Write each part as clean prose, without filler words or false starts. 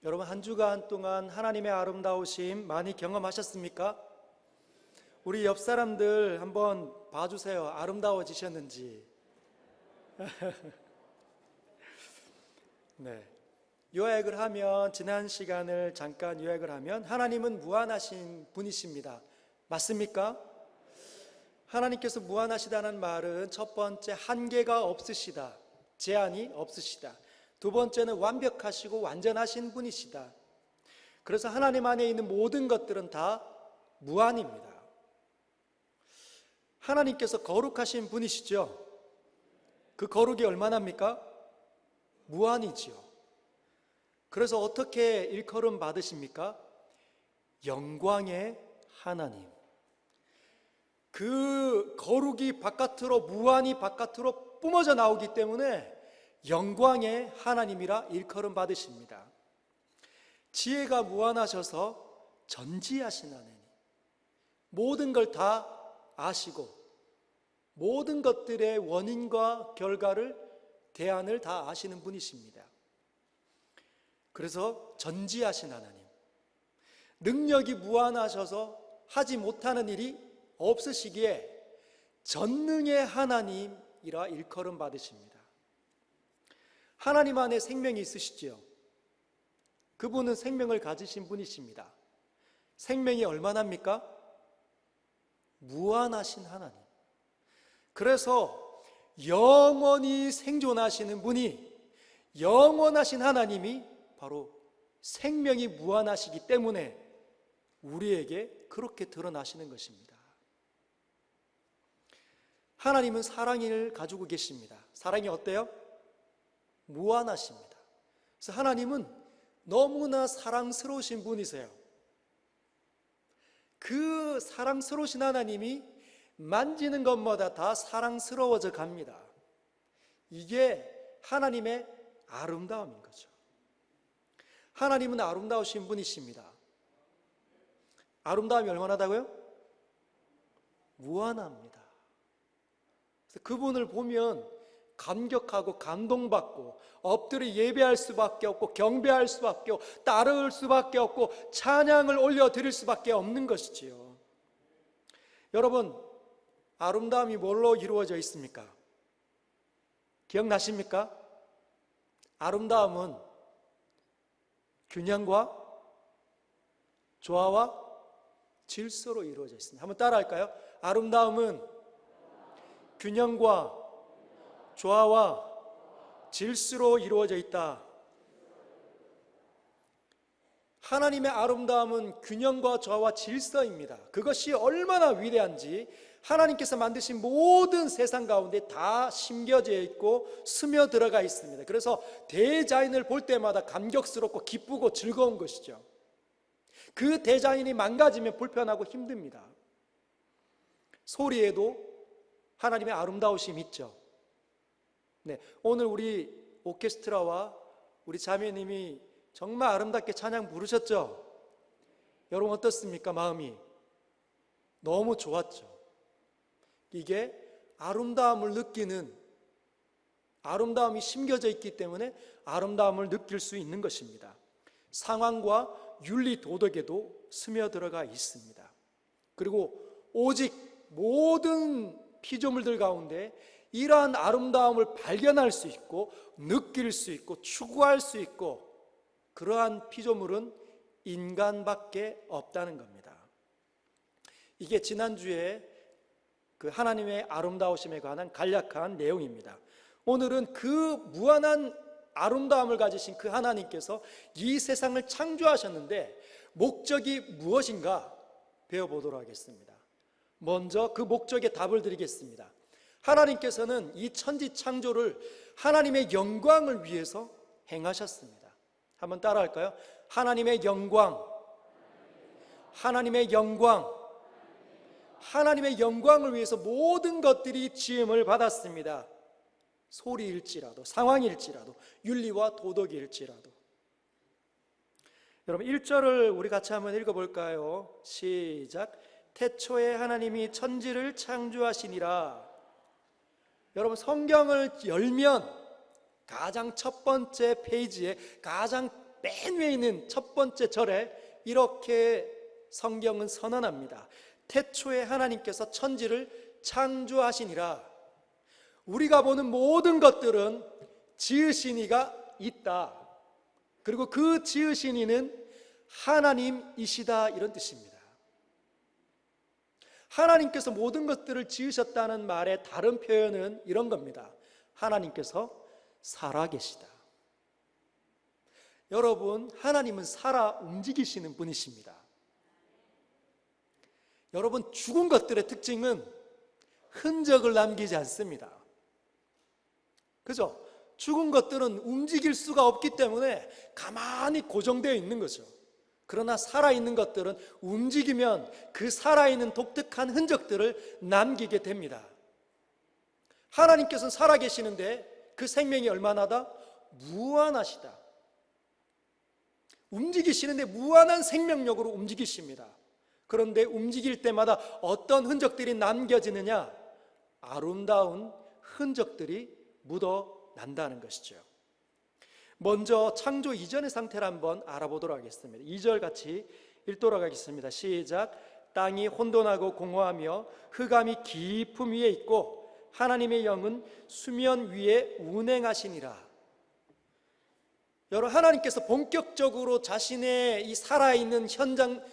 여러분, 한 주간 동안 하나님의 아름다우심 많이 경험하셨습니까? 우리 옆 사람들 한번 봐주세요. 아름다워지셨는지. 네. 요약을 하면, 지난 시간을 잠깐 요약을 하면, 하나님은 무한하신 분이십니다. 맞습니까? 하나님께서 무한하시다는 말은 첫 번째, 한계가 없으시다, 제한이 없으시다. 두 번째는 완벽하시고 완전하신 분이시다. 그래서 하나님 안에 있는 모든 것들은 다 무한입니다. 하나님께서 거룩하신 분이시죠. 그 거룩이 얼마나입니까? 무한이지요. 그래서 어떻게 일컬음 받으십니까? 영광의 하나님. 그 거룩이 바깥으로, 무한히 바깥으로 뿜어져 나오기 때문에 영광의 하나님이라 일컬음 받으십니다. 지혜가 무한하셔서 전지하신 하나님, 모든 걸 다 아시고 모든 것들의 원인과 결과를, 대안을 다 아시는 분이십니다. 그래서 전지하신 하나님, 능력이 무한하셔서 하지 못하는 일이 없으시기에 전능의 하나님이라 일컬음 받으십니다. 하나님 안에 생명이 있으시지요. 그분은 생명을 가지신 분이십니다. 생명이 얼마나입니까? 무한하신 하나님. 그래서 영원히 생존하시는 분이, 영원하신 하나님이 바로 생명이 무한하시기 때문에 우리에게 그렇게 드러나시는 것입니다. 하나님은 사랑을 가지고 계십니다. 사랑이 어때요? 무한하십니다. 그래서 하나님은 너무나 사랑스러우신 분이세요. 그 사랑스러우신 하나님이 만지는 것마다 다 사랑스러워져 갑니다. 이게 하나님의 아름다움인 거죠. 하나님은 아름다우신 분이십니다. 아름다움이 얼마나다고요? 무한합니다. 그래서 그분을 보면 감격하고 감동받고 엎드려 예배할 수밖에 없고 경배할 수밖에 없고 따를 수밖에 없고 찬양을 올려드릴 수밖에 없는 것이지요. 여러분, 아름다움이 뭘로 이루어져 있습니까? 기억나십니까? 아름다움은 균형과 조화와 질서로 이루어져 있습니다. 한번 따라할까요? 아름다움은 균형과 조화와 질서로 이루어져 있다. 하나님의 아름다움은 균형과 조화와 질서입니다. 그것이 얼마나 위대한지 하나님께서 만드신 모든 세상 가운데 다 심겨져 있고 스며들어가 있습니다. 그래서 대자연을 볼 때마다 감격스럽고 기쁘고 즐거운 것이죠. 그 대자연이 망가지면 불편하고 힘듭니다. 소리에도 하나님의 아름다우심이 있죠. 네, 오늘 우리 오케스트라와 우리 자매님이 정말 아름답게 찬양 부르셨죠? 여러분 어떻습니까? 마음이 너무 좋았죠. 이게 아름다움을 느끼는, 아름다움이 심겨져 있기 때문에 아름다움을 느낄 수 있는 것입니다. 상황과 윤리 도덕에도 스며들어가 있습니다. 그리고 오직 모든 피조물들 가운데 이러한 아름다움을 발견할 수 있고 느낄 수 있고 추구할 수 있고, 그러한 피조물은 인간밖에 없다는 겁니다. 이게 지난주에 그 하나님의 아름다우심에 관한 간략한 내용입니다. 오늘은 그 무한한 아름다움을 가지신 그 하나님께서 이 세상을 창조하셨는데 목적이 무엇인가 배워보도록 하겠습니다. 먼저 그 목적에 답을 드리겠습니다. 하나님께서는 이 천지 창조를 하나님의 영광을 위해서 행하셨습니다. 한번 따라할까요? 하나님의 영광, 하나님의 영광, 하나님의 영광을 위해서 모든 것들이 지음을 받았습니다. 소리일지라도, 상황일지라도, 윤리와 도덕일지라도. 여러분 1절을 우리 같이 한번 읽어볼까요? 시작. 태초에 하나님이 천지를 창조하시니라. 여러분 성경을 열면 가장 첫 번째 페이지에 가장 맨 위에 있는 첫 번째 절에 이렇게 성경은 선언합니다. 태초에 하나님께서 천지를 창조하시니라. 우리가 보는 모든 것들은 지으신 이가 있다. 그리고 그 지으신 이는 하나님이시다, 이런 뜻입니다. 하나님께서 모든 것들을 지으셨다는 말의 다른 표현은 이런 겁니다. 하나님께서 살아계시다. 여러분, 하나님은 살아 움직이시는 분이십니다. 여러분, 죽은 것들의 특징은 흔적을 남기지 않습니다. 그죠? 죽은 것들은 움직일 수가 없기 때문에 가만히 고정되어 있는 거죠. 그러나 살아있는 것들은 움직이면 그 살아있는 독특한 흔적들을 남기게 됩니다. 하나님께서는 살아계시는데 그 생명이 얼마나다? 무한하시다. 움직이시는데 무한한 생명력으로 움직이십니다. 그런데 움직일 때마다 어떤 흔적들이 남겨지느냐? 아름다운 흔적들이 묻어난다는 것이죠. 먼저 창조 이전의 상태를 한번 알아보도록 하겠습니다. 2절 같이 읽도록 하겠습니다. 시작. 땅이 혼돈하고 공허하며 흑암이 깊음 위에 있고 하나님의 영은 수면 위에 운행하시니라. 여러분, 하나님께서 본격적으로 자신의 이 살아있는 현장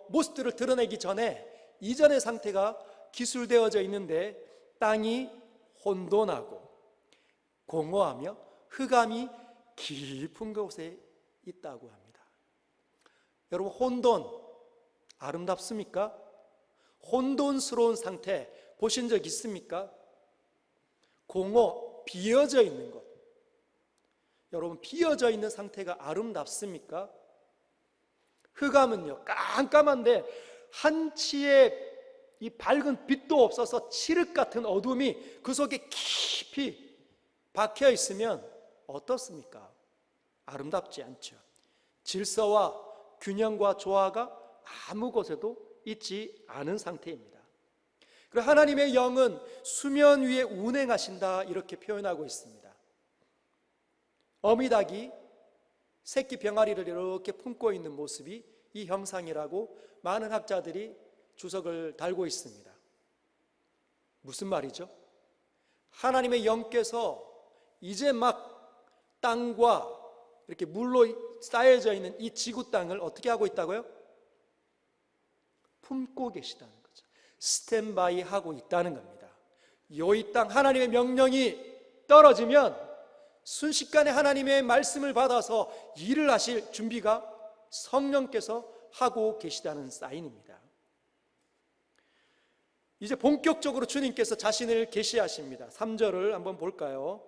모습들을 드러내기 전에 이전의 상태가 기술되어져 있는데 땅이 혼돈하고 공허하며 흑암이 깊은 곳에 있다고 합니다. 여러분, 혼돈 아름답습니까? 혼돈스러운 상태 보신 적 있습니까? 공허, 비어져 있는 것. 여러분, 비어져 있는 상태가 아름답습니까? 흑암은요, 깜깜한데 한치의 이 밝은 빛도 없어서 칠흑 같은 어둠이 그 속에 깊이 박혀 있으면 어떻습니까? 아름답지 않죠. 질서와 균형과 조화가 아무 곳에도 있지 않은 상태입니다. 그리고 하나님의 영은 수면 위에 운행하신다, 이렇게 표현하고 있습니다. 어미닭이 새끼 병아리를 이렇게 품고 있는 모습이 이 형상이라고 많은 학자들이 주석을 달고 있습니다. 무슨 말이죠? 하나님의 영께서 이제 막 땅과 이렇게 물로 쌓여져 있는 이 지구 땅을 어떻게 하고 있다고요? 품고 계시다는 거죠. 스탠바이 하고 있다는 겁니다. 이 땅 하나님의 명령이 떨어지면 순식간에 하나님의 말씀을 받아서 일을 하실 준비가 성령께서 하고 계시다는 사인입니다. 이제 본격적으로 주님께서 자신을 계시하십니다. 3절을 한번 볼까요?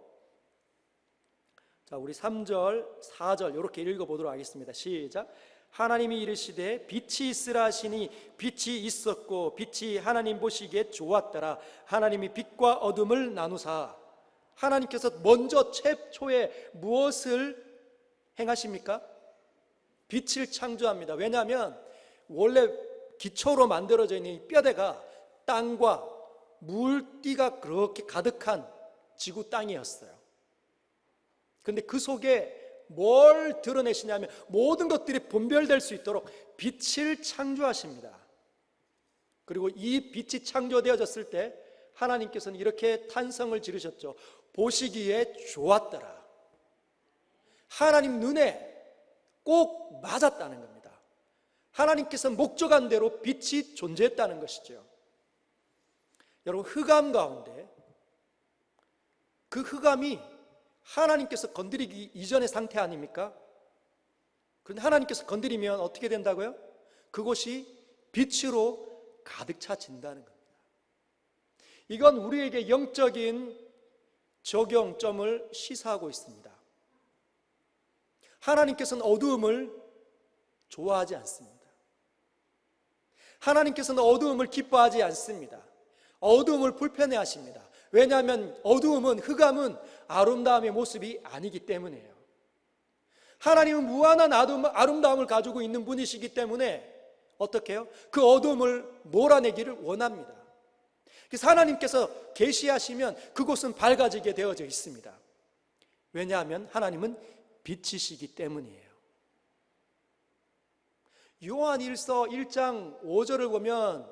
자, 우리 3절, 4절 이렇게 읽어보도록 하겠습니다. 시작. 하나님이 이르시되 빛이 있으라 하시니 빛이 있었고 빛이 하나님 보시기에 좋았더라. 하나님이 빛과 어둠을 나누사. 하나님께서 먼저 최초에 무엇을 행하십니까? 빛을 창조합니다. 왜냐하면 원래 기초로 만들어져 있는 이 뼈대가 땅과 물기가 그렇게 가득한 지구 땅이었어요. 그런데 그 속에 뭘 드러내시냐면 모든 것들이 분별될 수 있도록 빛을 창조하십니다. 그리고 이 빛이 창조되어졌을 때 하나님께서는 이렇게 탄성을 지르셨죠. 보시기에 좋았더라. 하나님 눈에 꼭 맞았다는 겁니다. 하나님께서 목적한 대로 빛이 존재했다는 것이죠. 여러분, 흑암 가운데 그 흑암이 하나님께서 건드리기 이전의 상태 아닙니까? 그런데 하나님께서 건드리면 어떻게 된다고요? 그곳이 빛으로 가득 차진다는 겁니다. 이건 우리에게 영적인 적용점을 시사하고 있습니다. 하나님께서는 어두움을 좋아하지 않습니다. 하나님께서는 어두움을 기뻐하지 않습니다. 어두움을 불편해하십니다. 왜냐하면 어두움은, 흑암은 아름다움의 모습이 아니기 때문이에요. 하나님은 무한한 아름다움을 가지고 있는 분이시기 때문에 어떻게 해요? 그 어두움을 몰아내기를 원합니다. 그래서 하나님께서 계시하시면 그곳은 밝아지게 되어져 있습니다. 왜냐하면 하나님은 빛이시기 때문이에요. 요한일서 1장 5절을 보면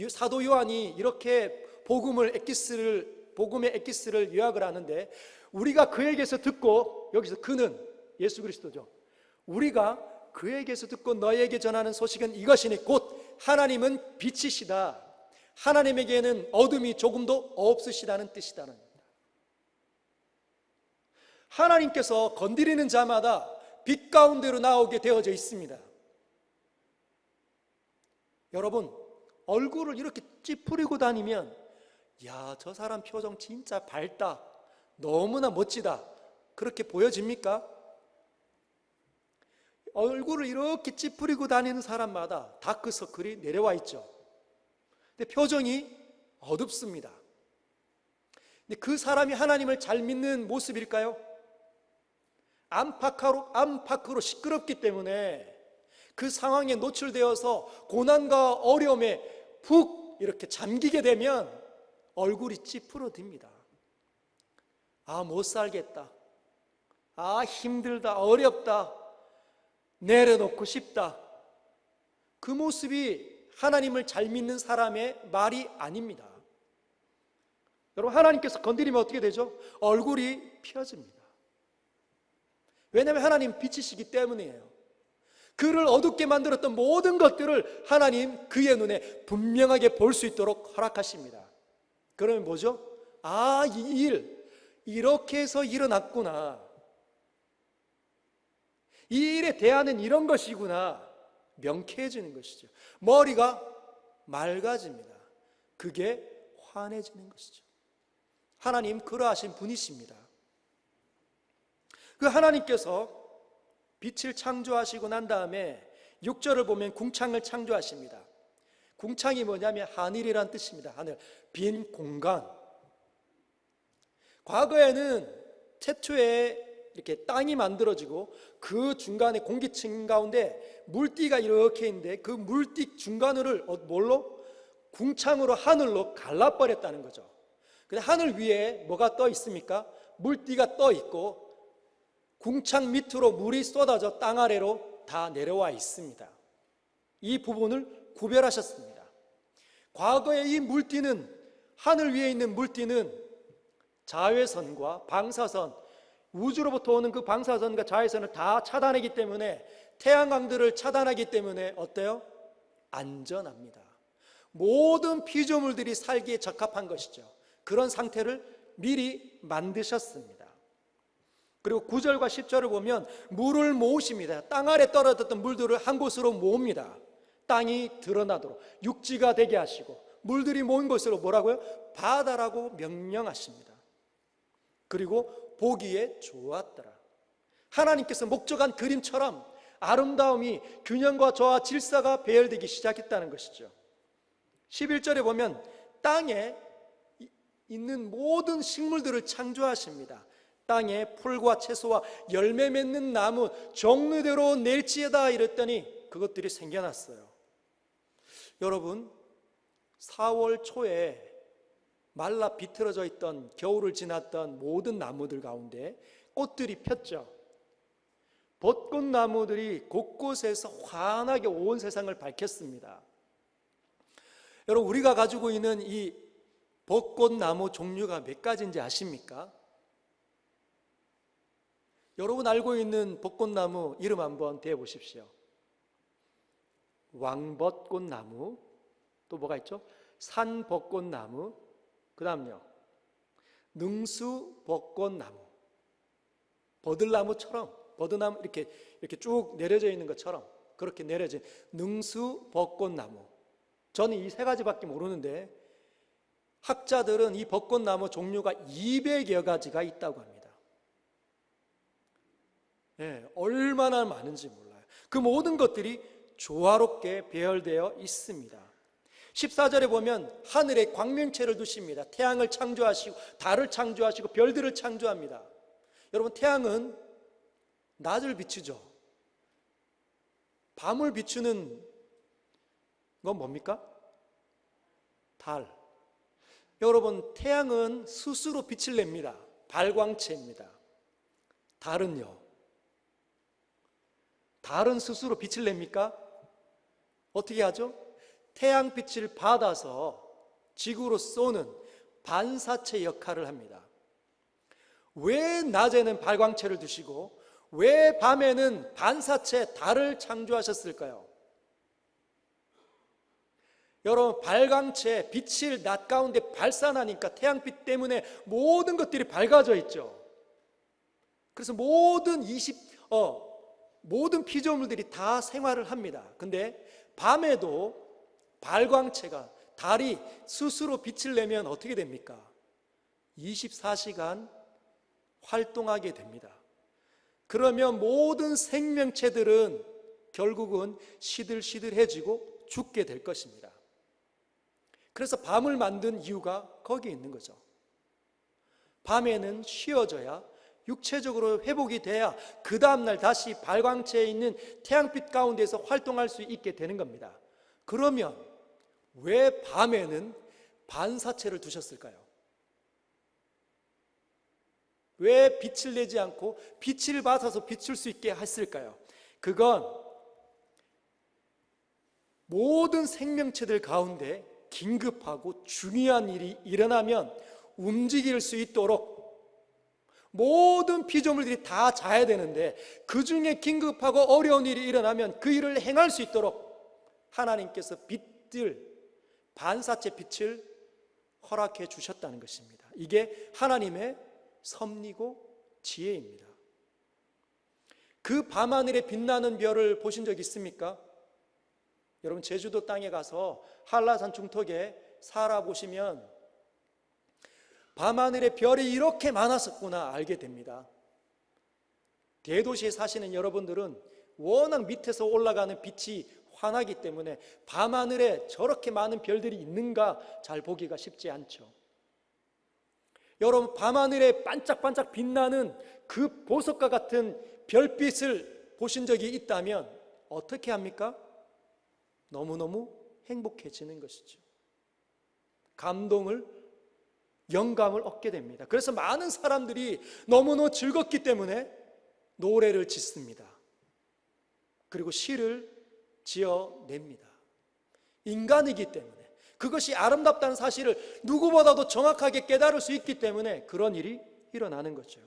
사도 요한이 이렇게 복음의 엑기스를 요약을 하는데, 우리가 그에게서 듣고, 여기서 그는 예수 그리스도죠. 우리가 그에게서 듣고 너희에게 전하는 소식은 이것이니 곧 하나님은 빛이시다, 하나님에게는 어둠이 조금도 없으시다는 뜻이다는 겁니다. 하나님께서 건드리는 자마다 빛 가운데로 나오게 되어져 있습니다. 여러분, 얼굴을 이렇게 찌푸리고 다니면 야, 저 사람 표정 진짜 밝다, 너무나 멋지다, 그렇게 보여집니까? 얼굴을 이렇게 찌푸리고 다니는 사람마다 다크서클이 내려와 있죠. 근데 표정이 어둡습니다. 근데 그 사람이 하나님을 잘 믿는 모습일까요? 안팎으로 시끄럽기 때문에 그 상황에 노출되어서 고난과 어려움에 푹 이렇게 잠기게 되면 얼굴이 찌푸러집니다. 아, 못 살겠다, 아, 힘들다, 어렵다, 내려놓고 싶다. 그 모습이 하나님을 잘 믿는 사람의 말이 아닙니다. 여러분, 하나님께서 건드리면 어떻게 되죠? 얼굴이 펴집니다. 왜냐하면 하나님 빛이시기 때문이에요. 그를 어둡게 만들었던 모든 것들을 하나님 그의 눈에 분명하게 볼 수 있도록 허락하십니다. 그러면 뭐죠? 아, 이 일 이렇게 해서 일어났구나, 이 일에 대하는 이런 것이구나, 명쾌해지는 것이죠. 머리가 맑아집니다. 그게 환해지는 것이죠. 하나님 그러하신 분이십니다. 그 하나님께서 빛을 창조하시고 난 다음에 6절을 보면 궁창을 창조하십니다. 궁창이 뭐냐면 하늘이란 뜻입니다. 하늘, 빈 공간. 과거에는 최초에 이렇게 땅이 만들어지고 그 중간에 공기층 가운데 물띠가 이렇게 있는데, 그 물띠 중간을 뭘로? 궁창으로 하늘로 갈라버렸다는 거죠. 근데 하늘 위에 뭐가 떠 있습니까? 물띠가 떠 있고 궁창 밑으로 물이 쏟아져 땅 아래로 다 내려와 있습니다. 이 부분을 구별하셨습니다. 과거에 이 물띠는, 하늘 위에 있는 물띠는 자외선과 방사선, 우주로부터 오는 그 방사선과 자외선을 다 차단하기 때문에, 태양광들을 차단하기 때문에 어때요? 안전합니다. 모든 피조물들이 살기에 적합한 것이죠. 그런 상태를 미리 만드셨습니다. 그리고 9절과 10절을 보면 물을 모으십니다. 땅 아래 떨어졌던 물들을 한 곳으로 모읍니다. 땅이 드러나도록 육지가 되게 하시고, 물들이 모인 곳으로 뭐라고요? 바다라고 명명하십니다. 그리고 보기에 좋았더라. 하나님께서 목적한 그림처럼 아름다움이, 균형과 조화, 질서가 배열되기 시작했다는 것이죠. 11절에 보면 땅에 있는 모든 식물들을 창조하십니다. 땅에 풀과 채소와 열매 맺는 나무 종류대로 낼지어다 이랬더니 그것들이 생겨났어요. 여러분, 4월 초에 말라 비틀어져 있던, 겨울을 지났던 모든 나무들 가운데 꽃들이 폈죠. 벚꽃나무들이 곳곳에서 환하게 온 세상을 밝혔습니다. 여러분, 우리가 가지고 있는 이 벚꽃나무 종류가 몇 가지인지 아십니까? 여러분 알고 있는 벚꽃나무 이름 한번 대보십시오. 왕벚꽃나무, 또 뭐가 있죠? 산벚꽃나무, 그 다음요 능수벚꽃나무. 버들나무처럼, 버드나무 이렇게 쭉 내려져 있는 것처럼 그렇게 내려진 능수벚꽃나무. 저는 이 세 가지밖에 모르는데 학자들은 이 벚꽃나무 종류가 200여 가지가 있다고 합니다. 네, 얼마나 많은지 몰라요. 그 모든 것들이 조화롭게 배열되어 있습니다. 14절에 보면 하늘에 광명체를 두십니다. 태양을 창조하시고 달을 창조하시고 별들을 창조합니다. 여러분, 태양은 낮을 비추죠. 밤을 비추는 건 뭡니까? 달. 여러분, 태양은 스스로 빛을 냅니다. 발광체입니다. 달은요? 달은 스스로 빛을 냅니까? 어떻게 하죠? 태양빛을 받아서 지구로 쏘는 반사체 역할을 합니다. 왜 낮에는 발광체를 두시고 왜 밤에는 반사체 달을 창조하셨을까요? 여러분, 발광체, 빛을 낮 가운데 발산하니까 태양빛 때문에 모든 것들이 밝아져 있죠. 그래서 모든 피조물들이 다 생활을 합니다. 근데 밤에도 발광체가, 달이 스스로 빛을 내면 어떻게 됩니까? 24시간 활동하게 됩니다. 그러면 모든 생명체들은 결국은 시들시들해지고 죽게 될 것입니다. 그래서 밤을 만든 이유가 거기에 있는 거죠. 밤에는 쉬어져야, 육체적으로 회복이 돼야 그 다음날 다시 발광체에 있는 태양빛 가운데서 활동할 수 있게 되는 겁니다. 그러면 왜 밤에는 반사체를 두셨을까요? 왜 빛을 내지 않고 빛을 받아서 비출 수 있게 했을까요? 그건 모든 생명체들 가운데 긴급하고 중요한 일이 일어나면 움직일 수 있도록, 모든 피조물들이 다 자야 되는데 그 중에 긴급하고 어려운 일이 일어나면 그 일을 행할 수 있도록 하나님께서 반사체 빛을 허락해 주셨다는 것입니다. 이게 하나님의 섭리고 지혜입니다. 그 밤하늘에 빛나는 별을 보신 적 있습니까? 여러분, 제주도 땅에 가서 한라산 중턱에 살아보시면 밤하늘에 별이 이렇게 많았었구나 알게 됩니다. 대도시에 사시는 여러분들은 워낙 밑에서 올라가는 빛이 환하기 때문에 밤하늘에 저렇게 많은 별들이 있는가 잘 보기가 쉽지 않죠. 여러분, 밤하늘에 반짝반짝 빛나는 그 보석과 같은 별빛을 보신 적이 있다면 어떻게 합니까? 너무너무 행복해지는 것이죠. 영감을 얻게 됩니다. 그래서 많은 사람들이 너무너무 즐겁기 때문에 노래를 짓습니다. 그리고 시를 지어냅니다. 인간이기 때문에, 그것이 아름답다는 사실을 누구보다도 정확하게 깨달을 수 있기 때문에 그런 일이 일어나는 거죠.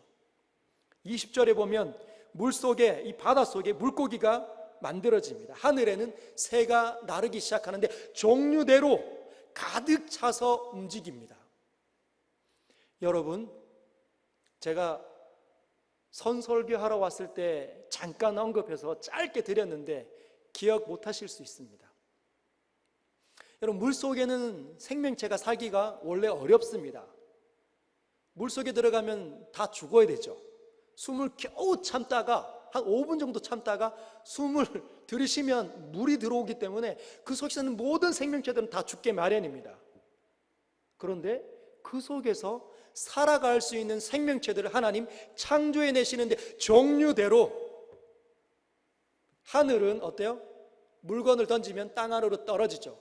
20절에 보면 물속에, 이 바닷속에 물고기가 만들어집니다. 하늘에는 새가 나르기 시작하는데 종류대로 가득 차서 움직입니다. 여러분, 제가 선설교하러 왔을 때 잠깐 언급해서 짧게 드렸는데 기억 못 하실 수 있습니다. 여러분, 물속에는 생명체가 살기가 원래 어렵습니다. 물속에 들어가면 다 죽어야 되죠. 숨을 겨우 참다가 한 5분 정도 참다가 숨을 들이쉬면 물이 들어오기 때문에 그 속에서는 모든 생명체들은 다 죽게 마련입니다. 그런데 그 속에서 살아갈 수 있는 생명체들을 하나님 창조해 내시는데 종류대로 하늘은 어때요? 물건을 던지면 땅 안으로 떨어지죠.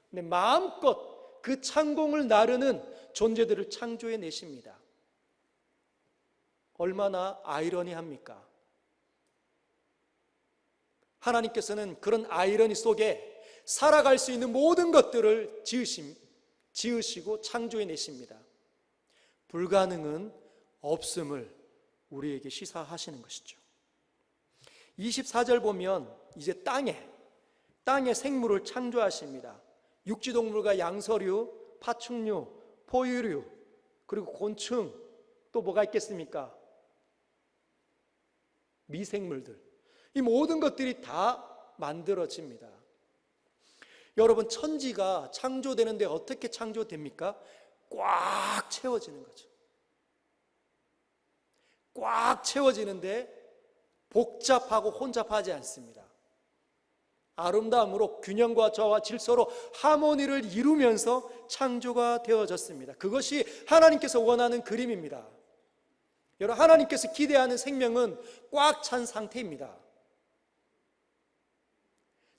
근데 마음껏 그 창공을 나르는 존재들을 창조해 내십니다. 얼마나 아이러니합니까? 하나님께서는 그런 아이러니 속에 살아갈 수 있는 모든 것들을 지으시고 창조해 내십니다. 불가능은 없음을 우리에게 시사하시는 것이죠. 24절 보면 이제 땅에 생물을 창조하십니다. 육지동물과 양서류, 파충류, 포유류, 그리고 곤충, 또 뭐가 있겠습니까? 미생물들, 이 모든 것들이 다 만들어집니다. 여러분, 천지가 창조되는데 어떻게 창조됩니까? 꽉 채워지는 거죠. 꽉 채워지는데 복잡하고 혼잡하지 않습니다. 아름다움으로 균형과 조화와 질서로 하모니를 이루면서 창조가 되어졌습니다. 그것이 하나님께서 원하는 그림입니다. 여러분, 하나님께서 기대하는 생명은 꽉 찬 상태입니다.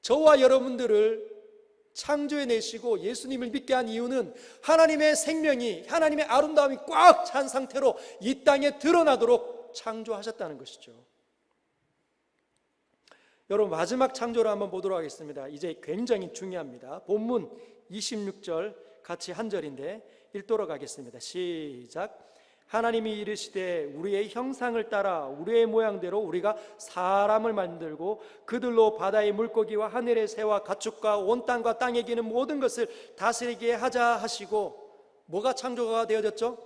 저와 여러분들을 창조해내시고 예수님을 믿게 한 이유는 하나님의 생명이, 하나님의 아름다움이 꽉 찬 상태로 이 땅에 드러나도록 창조하셨다는 것이죠. 여러분, 마지막 창조를 한번 보도록 하겠습니다. 이제 굉장히 중요합니다. 본문 26절 같이 한 절인데 읽도록 하겠습니다. 시작. 하나님이 이르시되 우리의 형상을 따라 우리의 모양대로 우리가 사람을 만들고 그들로 바다의 물고기와 하늘의 새와 가축과 온 땅과 땅에 기는 모든 것을 다스리게 하자 하시고, 뭐가 창조가 되어졌죠?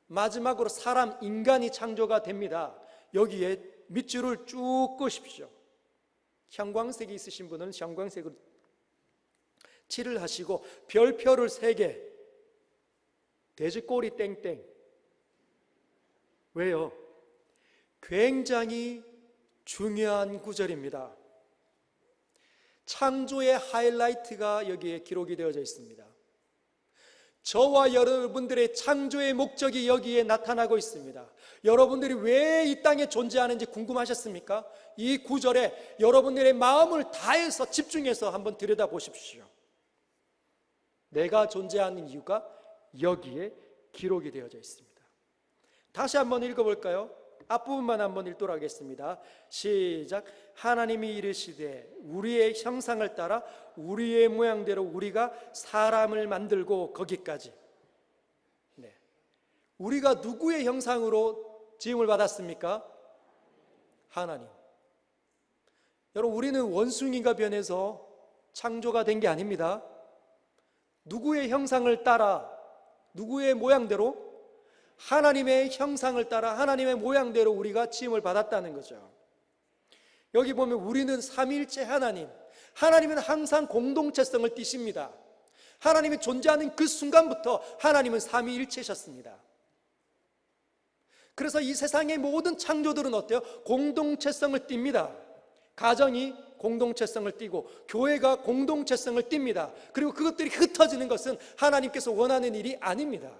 마지막으로 사람, 인간이 창조가 됩니다. 여기에 밑줄을 쭉 끄십시오. 형광색이 있으신 분은 형광색으로 칠을 하시고, 별표를 3개, 돼지꼬리 땡땡. 왜요? 굉장히 중요한 구절입니다. 창조의 하이라이트가 여기에 기록이 되어져 있습니다. 저와 여러분들의 창조의 목적이 여기에 나타나고 있습니다. 여러분들이 왜 이 땅에 존재하는지 궁금하셨습니까? 이 구절에 여러분들의 마음을 다해서 집중해서 한번 들여다보십시오. 내가 존재하는 이유가 여기에 기록이 되어져 있습니다. 다시 한번 읽어볼까요? 앞부분만 한번 읽도록 하겠습니다. 시작. 하나님이 이르시되 우리의 형상을 따라 우리의 모양대로 우리가 사람을 만들고, 거기까지. 네. 우리가 누구의 형상으로 지음을 받았습니까? 하나님. 여러분, 우리는 원숭이가 변해서 창조가 된 게 아닙니다. 누구의 형상을 따라, 누구의 모양대로? 하나님의 형상을 따라 하나님의 모양대로 우리가 지음을 받았다는 거죠. 여기 보면 우리는 삼위일체 하나님, 하나님은 항상 공동체성을 띠십니다. 하나님이 존재하는 그 순간부터 하나님은 삼위일체셨습니다. 그래서 이 세상의 모든 창조들은 어때요? 공동체성을 띱니다. 가정이 공동체성을 띠고, 교회가 공동체성을 띱니다. 그리고 그것들이 흩어지는 것은 하나님께서 원하는 일이 아닙니다.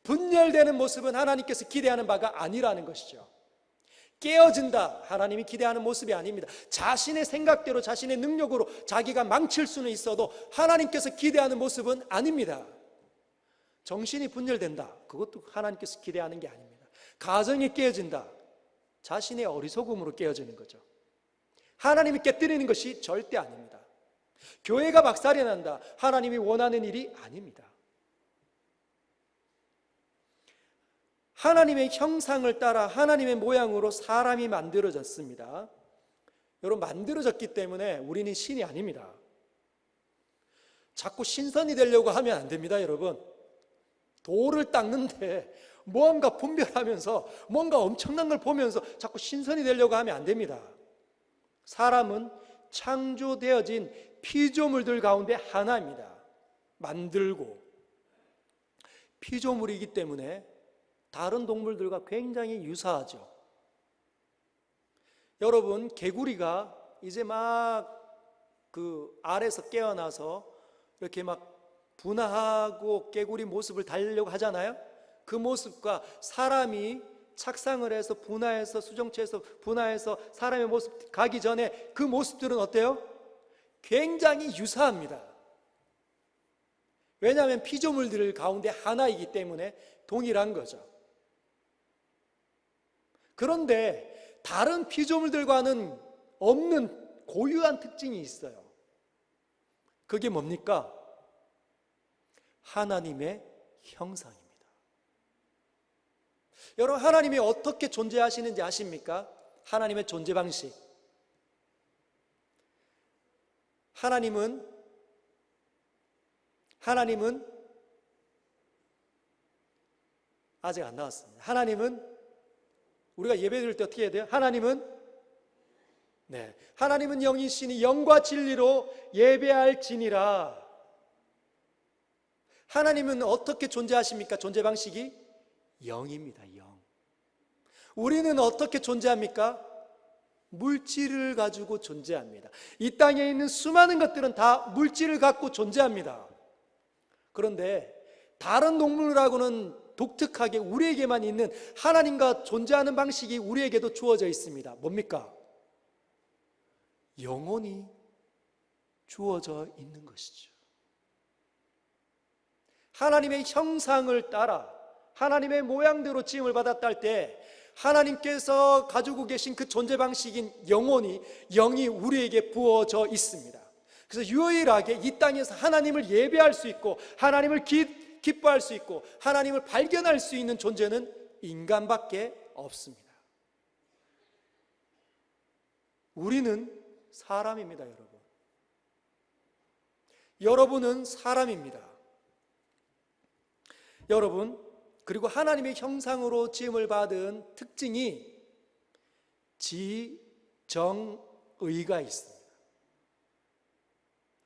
분열되는 모습은 하나님께서 기대하는 바가 아니라는 것이죠. 깨어진다, 하나님이 기대하는 모습이 아닙니다. 자신의 생각대로, 자신의 능력으로 자기가 망칠 수는 있어도 하나님께서 기대하는 모습은 아닙니다. 정신이 분열된다, 그것도 하나님께서 기대하는 게 아닙니다. 가정이 깨어진다, 자신의 어리석음으로 깨어지는 거죠. 하나님이 깨뜨리는 것이 절대 아닙니다. 교회가 박살이 난다, 하나님이 원하는 일이 아닙니다. 하나님의 형상을 따라 하나님의 모양으로 사람이 만들어졌습니다. 여러분, 만들어졌기 때문에 우리는 신이 아닙니다. 자꾸 신선이 되려고 하면 안 됩니다. 여러분, 돌을 닦는데 뭔가 분별하면서 뭔가 엄청난 걸 보면서 자꾸 신선이 되려고 하면 안 됩니다. 사람은 창조되어진 피조물들 가운데 하나입니다. 만들고, 피조물이기 때문에 다른 동물들과 굉장히 유사하죠. 여러분, 개구리가 이제 막 그 알에서 깨어나서 이렇게 막 분화하고 개구리 모습을 달리려고 하잖아요. 그 모습과 사람이 착상을 해서 분화해서, 수정체에서 분화해서 사람의 모습 가기 전에 그 모습들은 어때요? 굉장히 유사합니다. 왜냐하면 피조물들 가운데 하나이기 때문에 동일한 거죠. 그런데 다른 피조물들과는 없는 고유한 특징이 있어요. 그게 뭡니까? 하나님의 형상입니다. 여러분, 하나님이 어떻게 존재하시는지 아십니까? 하나님의 존재 방식. 하나님은 아직 안 나왔습니다. 하나님은, 우리가 예배 드릴 때 어떻게 해야 돼요? 하나님은 영이시니 영과 진리로 예배할지니라. 하나님은 어떻게 존재하십니까? 존재 방식이 영입니다. 영. 우리는 어떻게 존재합니까? 물질을 가지고 존재합니다. 이 땅에 있는 수많은 것들은 다 물질을 갖고 존재합니다. 그런데 다른 동물하고는 독특하게 우리에게만 있는 하나님과 존재하는 방식이 우리에게도 주어져 있습니다. 뭡니까? 영혼이 주어져 있는 것이죠. 하나님의 형상을 따라 하나님의 모양대로 지음을 받았다 할 때 하나님께서 가지고 계신 그 존재 방식인 영이 우리에게 부어져 있습니다. 그래서 유일하게 이 땅에서 하나님을 예배할 수 있고 하나님을 기뻐할 수 있고 하나님을 발견할 수 있는 존재는 인간밖에 없습니다. 우리는 사람입니다, 여러분. 여러분은 사람입니다. 여러분, 그리고 하나님의 형상으로 지음을 받은 특징이 지정의가 있습니다.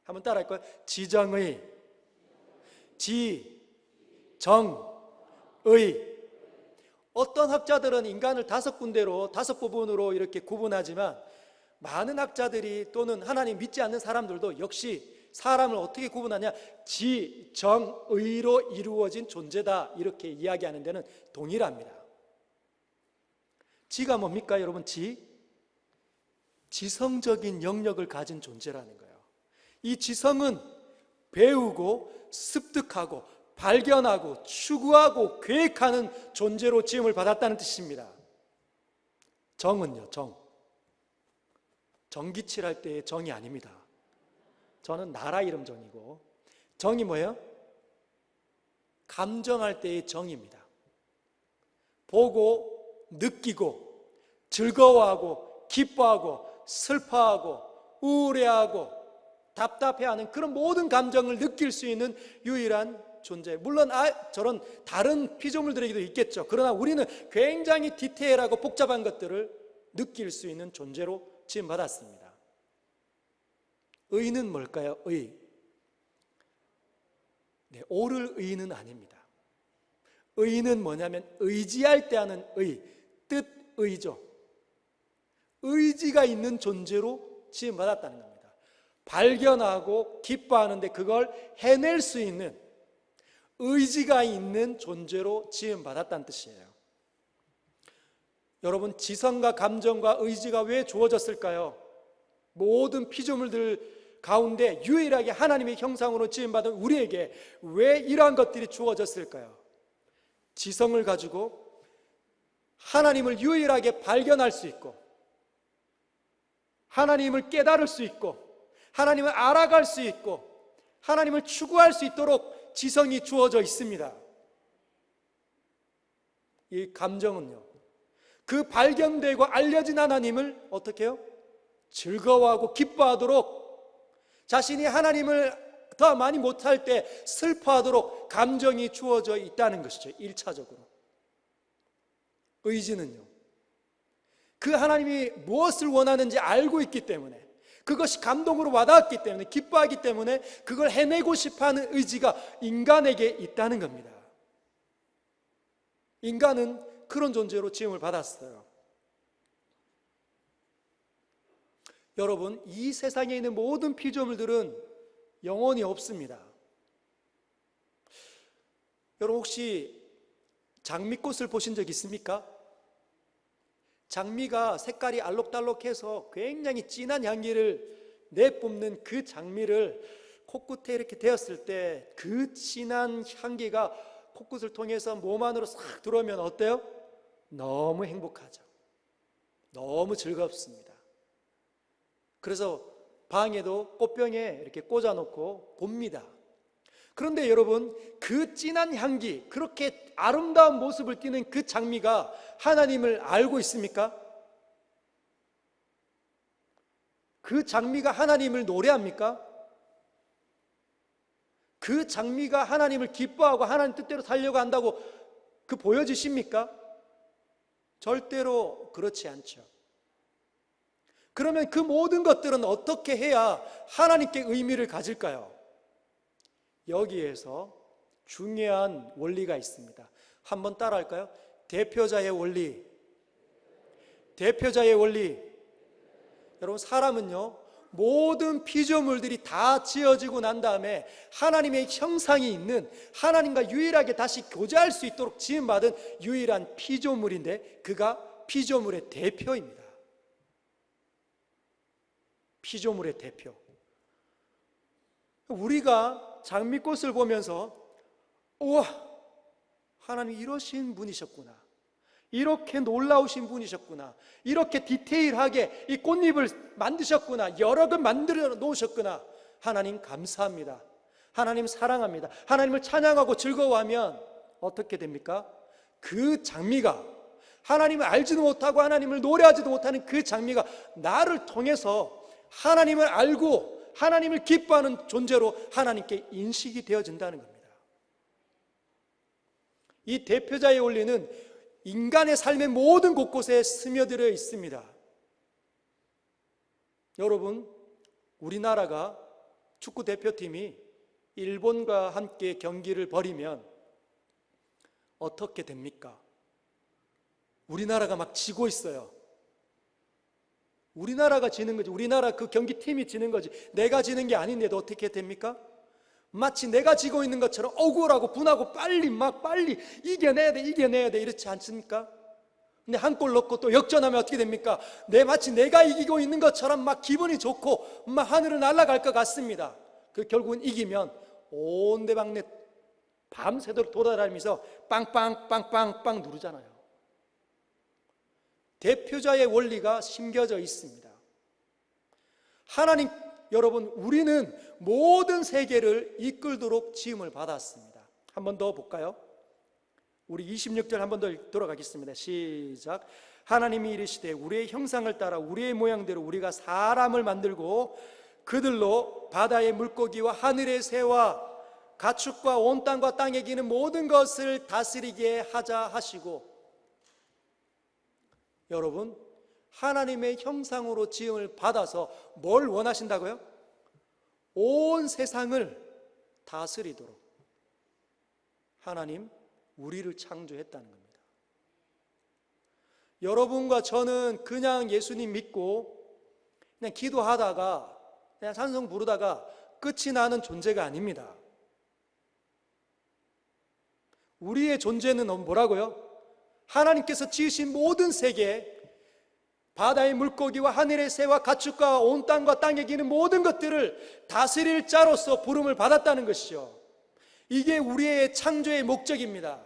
한번 따라할까요? 지정의, 지정의. 어떤 학자들은 인간을 5군데로, 5부분으로 이렇게 구분하지만 많은 학자들이 또는 하나님 믿지 않는 사람들도 역시 사람을 어떻게 구분하냐? 지정의로 이루어진 존재다, 이렇게 이야기하는 데는 동일합니다. 지가 뭡니까, 여러분? 지성적인 영역을 가진 존재라는 거예요. 이 지성은 배우고 습득하고 발견하고 추구하고 계획하는 존재로 지음을 받았다는 뜻입니다. 정은요, 전기칠할 때의 정이 아닙니다. 저는 나라 이름 정이고, 정이 뭐예요? 감정할 때의 정입니다. 보고 느끼고 즐거워하고 기뻐하고 슬퍼하고 우울해하고 답답해하는 그런 모든 감정을 느낄 수 있는 유일한 존재. 물론 저런 다른 피조물들에게도 있겠죠. 그러나 우리는 굉장히 디테일하고 복잡한 것들을 느낄 수 있는 존재로 지음받았습니다. 의는 뭘까요? 옳을 의는 아닙니다. 의는 뭐냐면 의지할 때 하는 뜻의죠. 의지가 있는 존재로 지음받았다는 겁니다. 발견하고 기뻐하는데 그걸 해낼 수 있는 의지가 있는 존재로 지음받았다는 뜻이에요. 여러분, 지성과 감정과 의지가 왜 주어졌을까요? 모든 피조물들 가운데 유일하게 하나님의 형상으로 지음받은 우리에게 왜 이러한 것들이 주어졌을까요? 지성을 가지고 하나님을 유일하게 발견할 수 있고 하나님을 깨달을 수 있고 하나님을 알아갈 수 있고 하나님을 추구할 수 있도록 지성이 주어져 있습니다. 이 감정은요, 그 발견되고 알려진 하나님을 어떻게 해요? 즐거워하고 기뻐하도록, 자신이 하나님을 더 많이 못할 때 슬퍼하도록 감정이 주어져 있다는 것이죠. 1차적으로. 의지는요, 그 하나님이 무엇을 원하는지 알고 있기 때문에, 그것이 감동으로 와닿았기 때문에, 기뻐하기 때문에 그걸 해내고 싶어하는 의지가 인간에게 있다는 겁니다. 인간은 그런 존재로 지음을 받았어요. 여러분, 이 세상에 있는 모든 피조물들은 영혼이 없습니다. 여러분, 혹시 장미꽃을 보신 적 있습니까? 장미가 색깔이 알록달록해서 굉장히 진한 향기를 내뿜는 그 장미를 코끝에 이렇게 대었을 때 그 진한 향기가 코끝을 통해서 몸 안으로 싹 들어오면 어때요? 너무 행복하죠. 너무 즐겁습니다. 그래서 방에도 꽃병에 이렇게 꽂아놓고 봅니다. 그런데 여러분, 그 진한 향기, 그렇게 아름다운 모습을 띠는 그 장미가 하나님을 알고 있습니까? 그 장미가 하나님을 노래합니까? 그 장미가 하나님을 기뻐하고 하나님 뜻대로 살려고 한다고 보여지십니까? 절대로 그렇지 않죠. 그러면 그 모든 것들은 어떻게 해야 하나님께 의미를 가질까요? 여기에서 중요한 원리가 있습니다. 한번 따라할까요? 대표자의 원리. 대표자의 원리. 여러분, 사람은요, 모든 피조물들이 다 지어지고 난 다음에 하나님의 형상이 있는, 하나님과 유일하게 다시 교제할 수 있도록 지음받은 유일한 피조물인데, 그가 피조물의 대표입니다. 피조물의 대표. 우리가 장미꽃을 보면서 우와, 하나님 이러신 분이셨구나, 이렇게 놀라우신 분이셨구나. 이렇게 디테일하게 이 꽃잎을 만드셨구나. 여러 개 만들어 놓으셨구나. 하나님 감사합니다. 하나님 사랑합니다. 하나님을 찬양하고 즐거워하면 어떻게 됩니까? 그 장미가, 하나님을 알지도 못하고 하나님을 노래하지도 못하는 그 장미가 나를 통해서 하나님을 알고 하나님을 기뻐하는 존재로 하나님께 인식이 되어진다는 겁니다. 이 대표자의 원리는 인간의 삶의 모든 곳곳에 스며들어 있습니다. 여러분, 우리나라가 축구 대표팀이 일본과 함께 경기를 벌이면 어떻게 됩니까? 우리나라가 막 지고 있어요. 우리나라가 지는 거지. 우리나라 그 경기팀이 지는 거지. 내가 지는 게 아닌데도 어떻게 됩니까? 마치 내가 지고 있는 것처럼 억울하고 분하고 빨리 이겨내야 돼 이렇지 않습니까? 근데 한 골 넣고 또 역전하면 어떻게 됩니까? 마치 내가 이기고 있는 것처럼 막 기분이 좋고 막 하늘을 날아갈 것 같습니다. 그 결국은 이기면 온 대방네 밤새도록 돌아다니면서 빵빵빵빵빵 누르잖아요. 대표자의 원리가 심겨져 있습니다. 하나님, 여러분, 우리는 모든 세계를 이끌도록 지음을 받았습니다. 한 번 더 볼까요? 우리 26절 한 번 더 돌아가겠습니다. 시작. 하나님이 이르시되 우리의 형상을 따라 우리의 모양대로 우리가 사람을 만들고 그들로 바다의 물고기와 하늘의 새와 가축과 온 땅과 땅에 기는 모든 것을 다스리게 하자 하시고, 여러분, 하나님의 형상으로 지음을 받아서 뭘 원하신다고요? 온 세상을 다스리도록 하나님 우리를 창조했다는 겁니다. 여러분과 저는 그냥 예수님 믿고 그냥 기도하다가 그냥 찬송 부르다가 끝이 나는 존재가 아닙니다. 우리의 존재는 뭐라고요? 하나님께서 지으신 모든 세계, 바다의 물고기와 하늘의 새와 가축과 온 땅과 땅에 기는 모든 것들을 다스릴 자로서 부름을 받았다는 것이죠. 이게 우리의 창조의 목적입니다.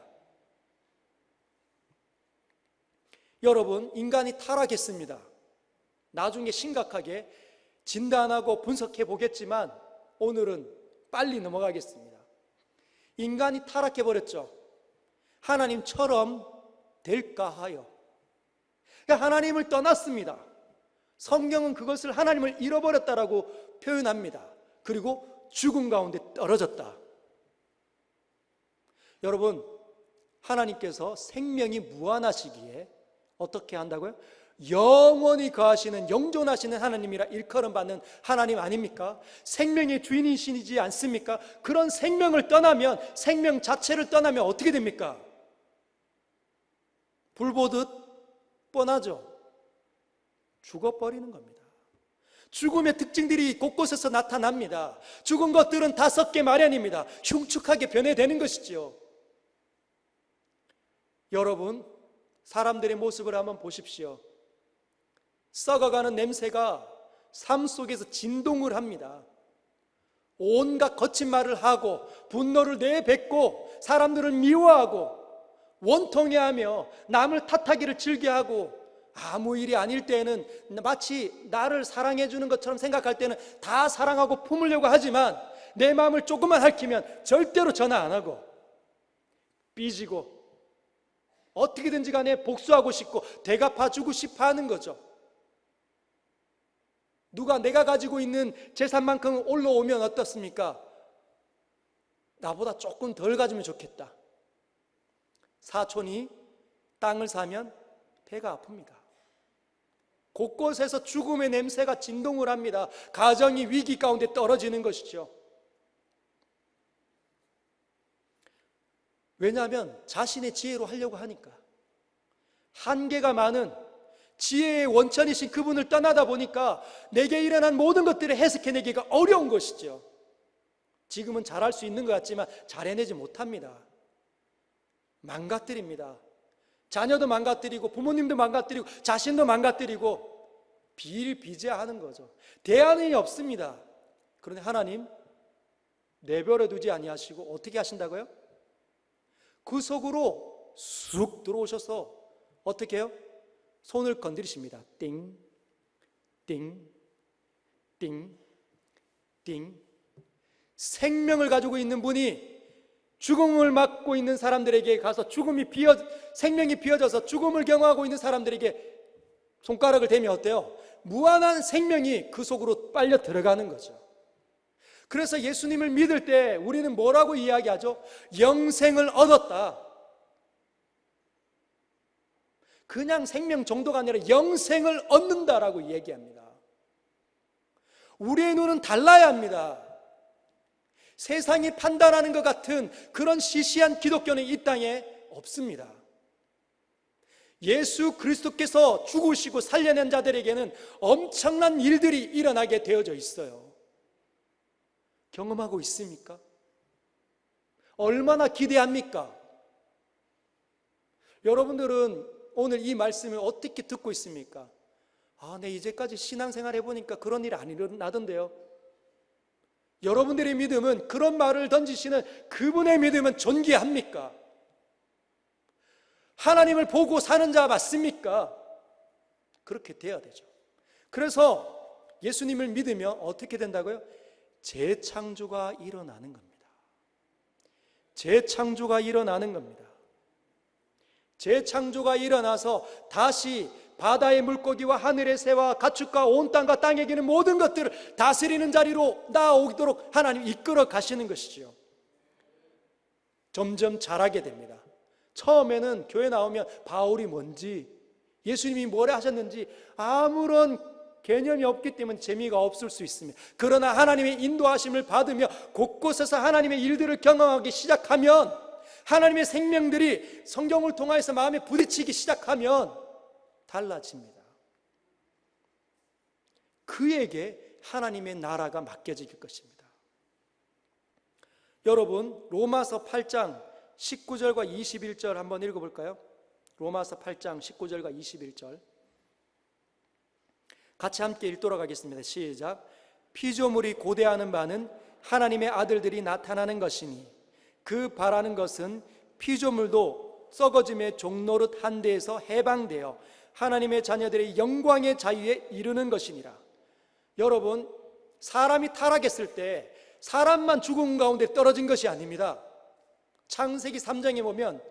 여러분, 인간이 타락했습니다. 나중에 심각하게 진단하고 분석해 보겠지만 오늘은 빨리 넘어가겠습니다. 인간이 타락해버렸죠. 하나님처럼 될까 하여. 그러니까 하나님을 떠났습니다. 성경은 그것을 하나님을 잃어버렸다라고 표현합니다. 그리고 죽음 가운데 떨어졌다. 여러분, 하나님께서 생명이 무한하시기에 어떻게 한다고요? 영원히 거하시는 영존하시는 하나님이라 일컬음 받는 하나님 아닙니까? 생명의 주인이시지 않습니까? 그런 생명을 떠나면, 생명 자체를 떠나면 어떻게 됩니까? 불 보듯 뻔하죠. 죽어버리는 겁니다. 죽음의 특징들이 곳곳에서 나타납니다. 죽은 것들은 다 썩게 마련입니다. 흉측하게 변해되는 것이죠. 여러분, 사람들의 모습을 한번 보십시오. 썩어가는 냄새가 삶 속에서 진동을 합니다. 온갖 거친 말을 하고 분노를 내뱉고 사람들을 미워하고 원통해하며 남을 탓하기를 즐겨하고, 아무 일이 아닐 때는 마치 나를 사랑해 주는 것처럼 생각할 때는 다 사랑하고 품으려고 하지만 내 마음을 조금만 핥히면 절대로 전화 안 하고 삐지고 어떻게든지 간에 복수하고 싶고 대갚아주고 싶어 하는 거죠. 누가 내가 가지고 있는 재산만큼 올라오면 어떻습니까? 나보다 조금 덜 가지면 좋겠다. 사촌이 땅을 사면 배가 아픕니다. 곳곳에서 죽음의 냄새가 진동을 합니다. 가정이 위기 가운데 떨어지는 것이죠. 왜냐하면 자신의 지혜로 하려고 하니까. 한계가 많은 지혜의 원천이신 그분을 떠나다 보니까 내게 일어난 모든 것들을 해석해내기가 어려운 것이죠. 지금은 잘할 수 있는 것 같지만 잘 해내지 못합니다. 망가뜨립니다. 자녀도 망가뜨리고 부모님도 망가뜨리고 자신도 망가뜨리고 비일비재하는 거죠. 대안이 없습니다. 그런데 하나님 내버려 두지 아니하시고 어떻게 하신다고요? 그 속으로 쑥 들어오셔서 어떻게 해요? 손을 건드리십니다. 띵, 띵, 띵, 띵. 생명을 가지고 있는 분이 죽음을 맞고 있는 사람들에게 가서 생명이 비어져서 죽음을 경험하고 있는 사람들에게 손가락을 대면 어때요? 무한한 생명이 그 속으로 빨려 들어가는 거죠. 그래서 예수님을 믿을 때 우리는 뭐라고 이야기하죠? 영생을 얻었다. 그냥 생명 정도가 아니라 영생을 얻는다라고 얘기합니다. 우리의 눈은 달라야 합니다. 세상이 판단하는 것 같은 그런 시시한 기독교는 이 땅에 없습니다. 예수 그리스도께서 죽으시고 살려낸 자들에게는 엄청난 일들이 일어나게 되어져 있어요. 경험하고 있습니까? 얼마나 기대합니까? 여러분들은 오늘 이 말씀을 어떻게 듣고 있습니까? 네, 이제까지 신앙생활 해보니까 그런 일 안 일어나던데요. 여러분들의 믿음은, 그런 말을 던지시는 그분의 믿음은 존귀합니까? 하나님을 보고 사는 자 맞습니까? 그렇게 돼야 되죠. 그래서 예수님을 믿으면 어떻게 된다고요? 재창조가 일어나는 겁니다. 재창조가 일어나는 겁니다. 재창조가 일어나서 다시 바다의 물고기와 하늘의 새와 가축과 온 땅과 땅에 기는 모든 것들을 다스리는 자리로 나아오도록 하나님 이끌어 가시는 것이죠. 점점 잘하게 됩니다. 처음에는 교회 나오면 바울이 뭔지, 예수님이 뭐라 하셨는지 아무런 개념이 없기 때문에 재미가 없을 수 있습니다. 그러나 하나님의 인도하심을 받으며 곳곳에서 하나님의 일들을 경험하기 시작하면, 하나님의 생명들이 성경을 통해서 마음에 부딪히기 시작하면 달라집니다. 그에게 하나님의 나라가 맡겨질 것입니다. 여러분, 로마서 8장 19절과 21절 한번 읽어볼까요? 로마서 8장 19절과 21절 같이 함께 읽도록 하겠습니다. 시작. 피조물이 고대하는 바는 하나님의 아들들이 나타나는 것이니 그 바라는 것은 피조물도 썩어짐의 종노릇 한 데에서 해방되어 하나님의 자녀들의 영광의 자유에 이르는 것이니라. 여러분, 사람이 타락했을 때 사람만 죽음 가운데 떨어진 것이 아닙니다. 창세기 3장에 보면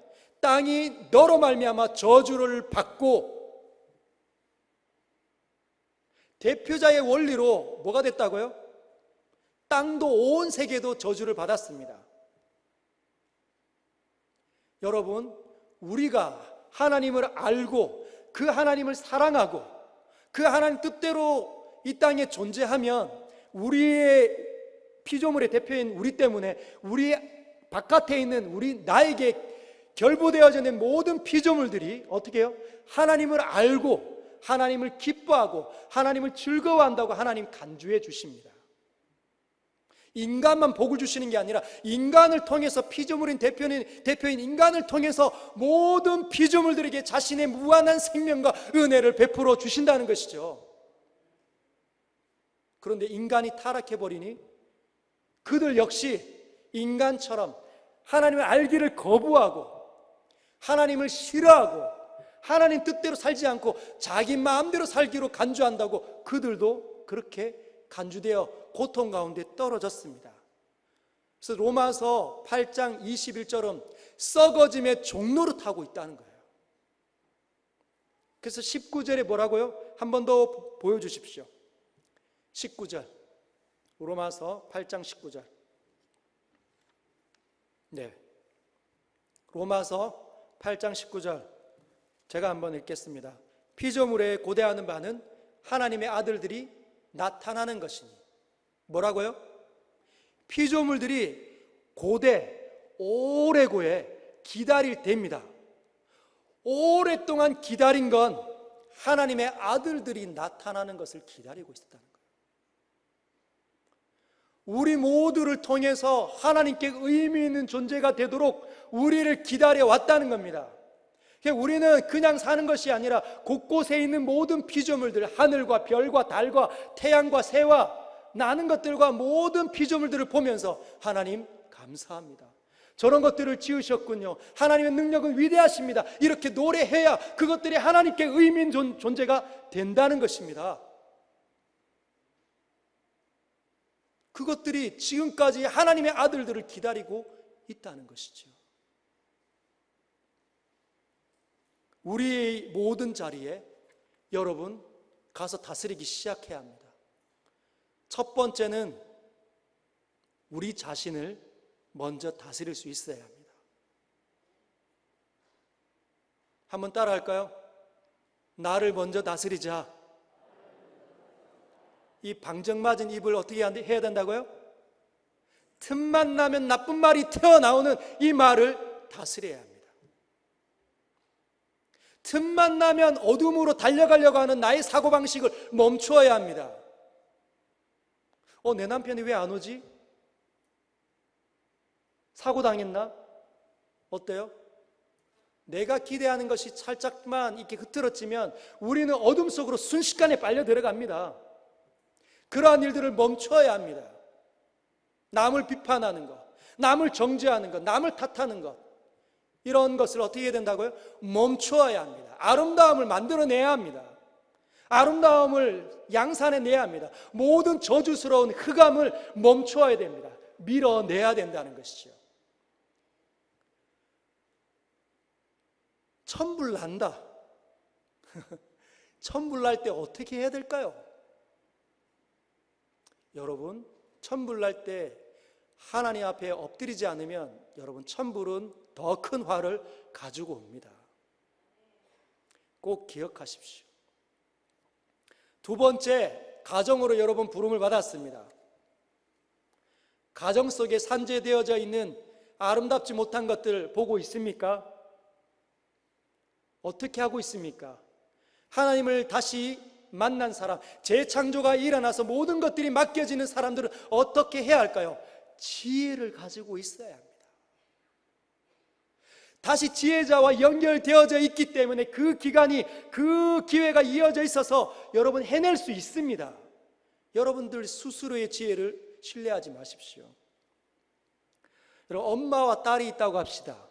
땅이 너로 말미암아 저주를 받고, 대표자의 원리로 뭐가 됐다고요? 땅도 온 세계도 저주를 받았습니다. 여러분, 우리가 하나님을 알고 그 하나님을 사랑하고 그 하나님 뜻대로 이 땅에 존재하면, 우리의 피조물의 대표인 우리 때문에 우리 바깥에 있는 나에게 결부되어져 있는 모든 피조물들이 어떻게 해요? 하나님을 알고 하나님을 기뻐하고 하나님을 즐거워한다고 하나님 간주해 주십니다. 인간만 복을 주시는 게 아니라 인간을 통해서, 피조물인 대표인 인간을 통해서 모든 피조물들에게 자신의 무한한 생명과 은혜를 베풀어 주신다는 것이죠. 그런데 인간이 타락해버리니 그들 역시 인간처럼 하나님을 알기를 거부하고 하나님을 싫어하고 하나님 뜻대로 살지 않고 자기 마음대로 살기로 간주한다고 그들도 그렇게 간주되어 고통 가운데 떨어졌습니다. 그래서 로마서 8장 21절은 썩어짐의 종노릇하고 있다는 거예요. 그래서 19절에 뭐라고요? 한 번 더 보여주십시오. 19절, 로마서 8장 19절. 네, 로마서 8장 19절 제가 한번 읽겠습니다. 피조물에 고대하는 바는 하나님의 아들들이 나타나는 것이니. 뭐라고요? 피조물들이 오래 기다릴 때입니다. 오랫동안 기다린 건 하나님의 아들들이 나타나는 것을 기다리고 있었다는 거예요. 우리 모두를 통해서 하나님께 의미 있는 존재가 되도록 우리를 기다려 왔다는 겁니다. 우리는 그냥 사는 것이 아니라 곳곳에 있는 모든 피조물들, 하늘과 별과 달과 태양과 새와 나는 것들과 모든 피조물들을 보면서 하나님 감사합니다. 저런 것들을 지으셨군요. 하나님의 능력은 위대하십니다. 이렇게 노래해야 그것들이 하나님께 의미 있는 존재가 된다는 것입니다. 그것들이 지금까지 하나님의 아들들을 기다리고 있다는 것이죠. 우리의 모든 자리에 여러분 가서 다스리기 시작해야 합니다. 첫 번째는 우리 자신을 먼저 다스릴 수 있어야 합니다. 한번 따라 할까요? 나를 먼저 다스리자. 이 방정맞은 입을 어떻게 해야 된다고요? 틈만 나면 나쁜 말이 튀어나오는 이 말을 다스려야 합니다. 틈만 나면 어둠으로 달려가려고 하는 나의 사고방식을 멈추어야 합니다. 내 남편이 왜 안 오지? 사고 당했나? 어때요? 내가 기대하는 것이 살짝만 이렇게 흐트러지면 우리는 어둠 속으로 순식간에 빨려 들어갑니다. 그러한 일들을 멈춰야 합니다. 남을 비판하는 것, 남을 정죄하는 것, 남을 탓하는 것, 이런 것을 어떻게 해야 된다고요? 멈추어야 합니다. 아름다움을 만들어내야 합니다. 아름다움을 양산해내야 합니다. 모든 저주스러운 흑암을 멈추어야 됩니다. 밀어내야 된다는 것이죠. 천불 난다. 천불 날 때 어떻게 해야 될까요? 여러분, 천불 날 때 하나님 앞에 엎드리지 않으면 여러분 천불은 더 큰 화를 가지고 옵니다. 꼭 기억하십시오. 두 번째, 가정으로 여러분 부름을 받았습니다. 가정 속에 산재되어져 있는 아름답지 못한 것들 보고 있습니까? 어떻게 하고 있습니까? 하나님을 다시 만난 사람, 재창조가 일어나서 모든 것들이 맡겨지는 사람들은 어떻게 해야 할까요? 지혜를 가지고 있어야 합니다. 다시 지혜자와 연결되어져 있기 때문에 그 기간이, 그 기회가 이어져 있어서 여러분 해낼 수 있습니다. 여러분들 스스로의 지혜를 신뢰하지 마십시오. 여러분, 엄마와 딸이 있다고 합시다.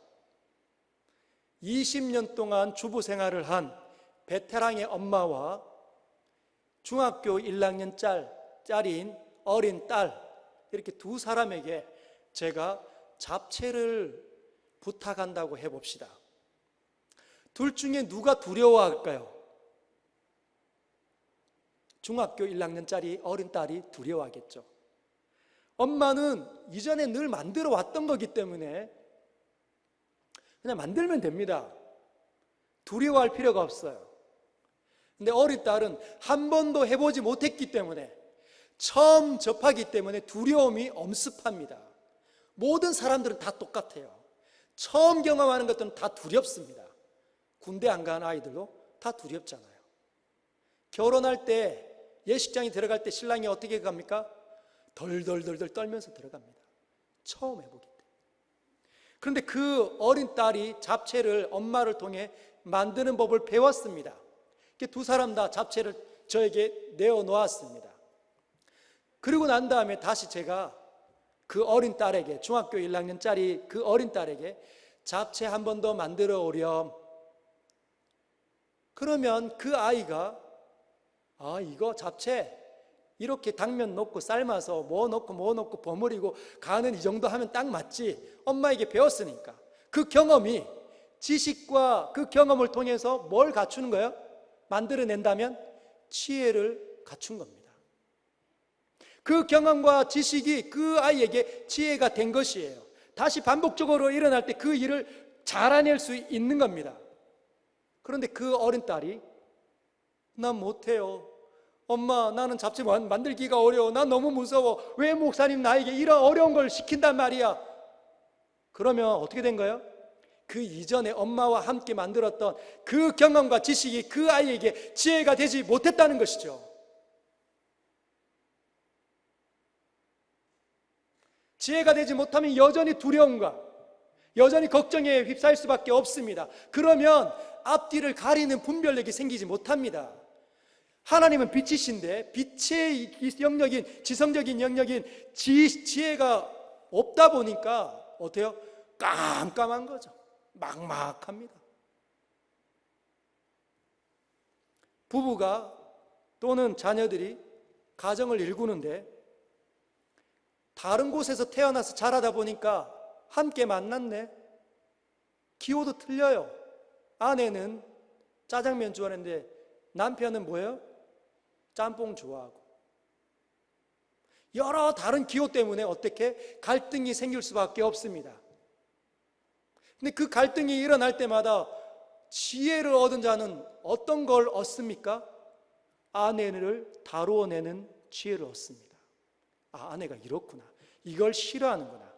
20년 동안 주부 생활을 한 베테랑의 엄마와 중학교 1학년짜리인 어린 딸, 이렇게 두 사람에게 제가 잡채를 부탁한다고 해봅시다. 둘 중에 누가 두려워할까요? 중학교 1학년짜리 어린 딸이 두려워하겠죠. 엄마는 이전에 늘 만들어 왔던 거기 때문에 그냥 만들면 됩니다. 두려워할 필요가 없어요. 근데 어린 딸은 한 번도 해보지 못했기 때문에, 처음 접하기 때문에 두려움이 엄습합니다. 모든 사람들은 다 똑같아요. 처음 경험하는 것들은 다 두렵습니다. 군대 안 간 아이들도 다 두렵잖아요. 결혼할 때, 예식장에 들어갈 때 신랑이 어떻게 갑니까? 덜덜덜덜 떨면서 들어갑니다. 처음 해보기 때문에. 그런데 그 어린 딸이 잡채를 엄마를 통해 만드는 법을 배웠습니다. 두 사람 다 잡채를 저에게 내어놓았습니다. 그리고 난 다음에 다시 제가 그 어린 딸에게, 중학교 1학년짜리 그 어린 딸에게 잡채 한 번 더 만들어 오렴. 그러면 그 아이가 이거 잡채 이렇게 당면 넣고 삶아서 뭐 넣고 버무리고 간은 이 정도 하면 딱 맞지. 엄마에게 배웠으니까. 그 경험이, 지식과 그 경험을 통해서 뭘 갖추는 거예요? 만들어낸다면 지혜를 갖춘 겁니다. 그 경험과 지식이 그 아이에게 지혜가 된 것이에요. 다시 반복적으로 일어날 때 그 일을 잘해낼 수 있는 겁니다. 그런데 그 어린 딸이 난 못해요. 엄마, 나는 잡채 만들기가 어려워. 난 너무 무서워. 왜 목사님 나에게 이런 어려운 걸 시킨단 말이야? 그러면 어떻게 된 거예요? 그 이전에 엄마와 함께 만들었던 그 경험과 지식이 그 아이에게 지혜가 되지 못했다는 것이죠. 지혜가 되지 못하면 여전히 두려움과 여전히 걱정에 휩싸일 수밖에 없습니다. 그러면 앞뒤를 가리는 분별력이 생기지 못합니다. 하나님은 빛이신데 빛의 영역인, 지성적인 영역인 지혜가 없다 보니까 어때요? 깜깜한 거죠. 막막합니다. 부부가 또는 자녀들이 가정을 일구는데 다른 곳에서 태어나서 자라다 보니까 함께 만났네. 기호도 틀려요. 아내는 짜장면 좋아하는데 남편은 뭐예요? 짬뽕 좋아하고. 여러 다른 기호 때문에 어떻게 갈등이 생길 수밖에 없습니다. 근데 그 갈등이 일어날 때마다 지혜를 얻은 자는 어떤 걸 얻습니까? 아내를 다루어내는 지혜를 얻습니다. 아, 아내가 이렇구나. 이걸 싫어하는구나.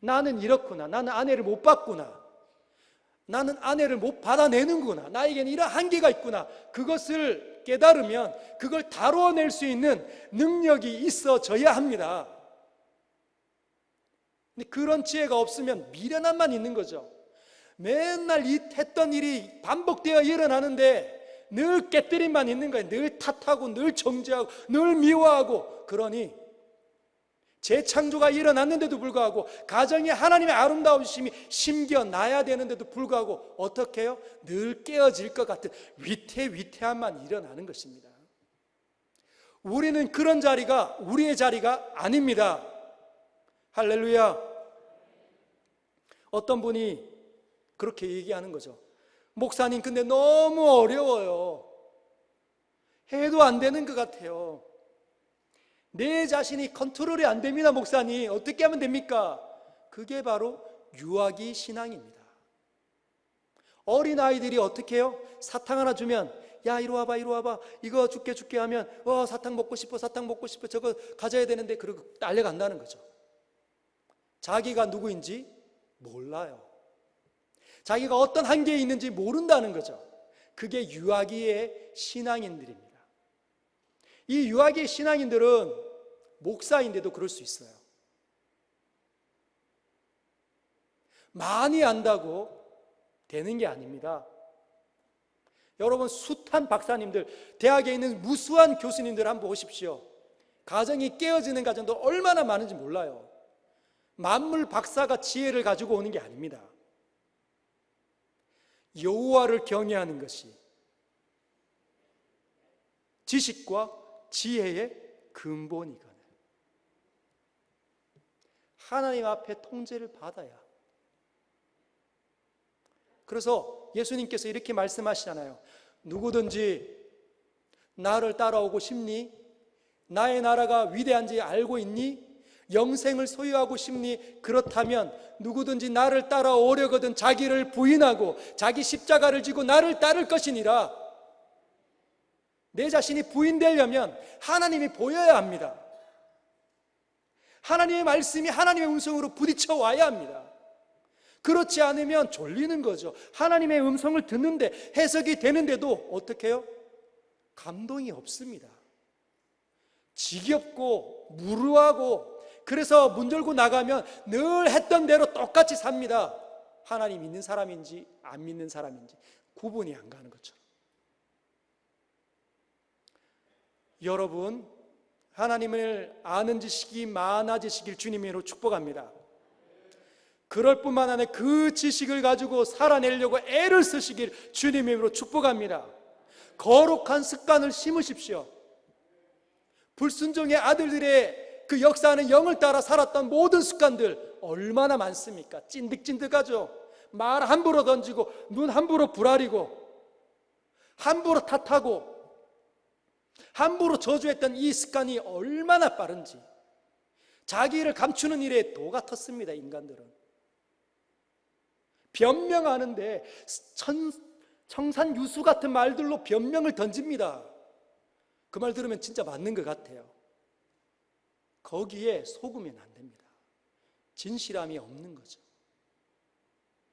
나는 이렇구나. 나는 아내를 못 봤구나. 나는 아내를 못 받아내는구나. 나에게는 이런 한계가 있구나. 그것을 깨달으면 그걸 다루어낼 수 있는 능력이 있어져야 합니다. 근데 그런 지혜가 없으면 미련함만 있는 거죠. 맨날 했던 일이 반복되어 일어나는데 늘 깨뜨림만 있는 거예요. 늘 탓하고 늘 정죄하고 늘 미워하고. 그러니 재창조가 일어났는데도 불구하고 가정에 하나님의 아름다우심이 심겨나야 되는데도 불구하고 어떻게 해요? 늘 깨어질 것 같은 위태위태함만 일어나는 것입니다. 우리는 그런 자리가 우리의 자리가 아닙니다. 할렐루야. 어떤 분이 그렇게 얘기하는 거죠. 목사님, 근데 너무 어려워요. 해도 안 되는 것 같아요. 내 자신이 컨트롤이 안 됩니다, 목사님. 어떻게 하면 됩니까? 그게 바로 유아기 신앙입니다. 어린아이들이 어떻게 해요? 사탕 하나 주면 야, 이리 와봐, 이리 와봐. 이거 줄게 하면 사탕 먹고 싶어, 사탕 먹고 싶어. 저거 가져야 되는데 그러고 달려간다는 거죠. 자기가 누구인지 몰라요. 자기가 어떤 한계에 있는지 모른다는 거죠. 그게 유아기의 신앙인들입니다. 이 유아기의 신앙인들은 목사인데도 그럴 수 있어요. 많이 안다고 되는 게 아닙니다. 여러분, 숱한 박사님들, 대학에 있는 무수한 교수님들 한번 보십시오. 가정이 깨어지는 가정도 얼마나 많은지 몰라요. 만물 박사가 지혜를 가지고 오는 게 아닙니다. 여호와를 경외하는 것이 지식과 지혜의 근본이거든. 하나님 앞에 통제를 받아야. 그래서 예수님께서 이렇게 말씀하시잖아요. 누구든지 나를 따라오고 싶니? 나의 나라가 위대한지 알고 있니? 영생을 소유하고 싶니? 그렇다면 누구든지 나를 따라오려거든 자기를 부인하고 자기 십자가를 지고 나를 따를 것이니라. 내 자신이 부인되려면 하나님이 보여야 합니다. 하나님의 말씀이 하나님의 음성으로 부딪혀 와야 합니다. 그렇지 않으면 졸리는 거죠. 하나님의 음성을 듣는데 해석이 되는데도 어떻게 해요? 감동이 없습니다. 지겹고 무르하고, 그래서 문 열고 나가면 늘 했던 대로 똑같이 삽니다. 하나님 믿는 사람인지 안 믿는 사람인지 구분이 안 가는 것처럼. 여러분, 하나님을 아는 지식이 많아지시길 주님으로 축복합니다. 그럴 뿐만 아니라 그 지식을 가지고 살아내려고 애를 쓰시길 주님의 이름으로 축복합니다. 거룩한 습관을 심으십시오. 불순종의 아들들의 그 역사하는 영을 따라 살았던 모든 습관들 얼마나 많습니까? 찐득찐득하죠. 말 함부로 던지고 눈 함부로 부라리고 함부로 탓하고 함부로 저주했던 이 습관이 얼마나 빠른지. 자기를 감추는 일에 도 같았습니다. 인간들은 변명하는데 청산유수 같은 말들로 변명을 던집니다. 그 말 들으면 진짜 맞는 것 같아요. 거기에 속으면 안 됩니다. 진실함이 없는 거죠.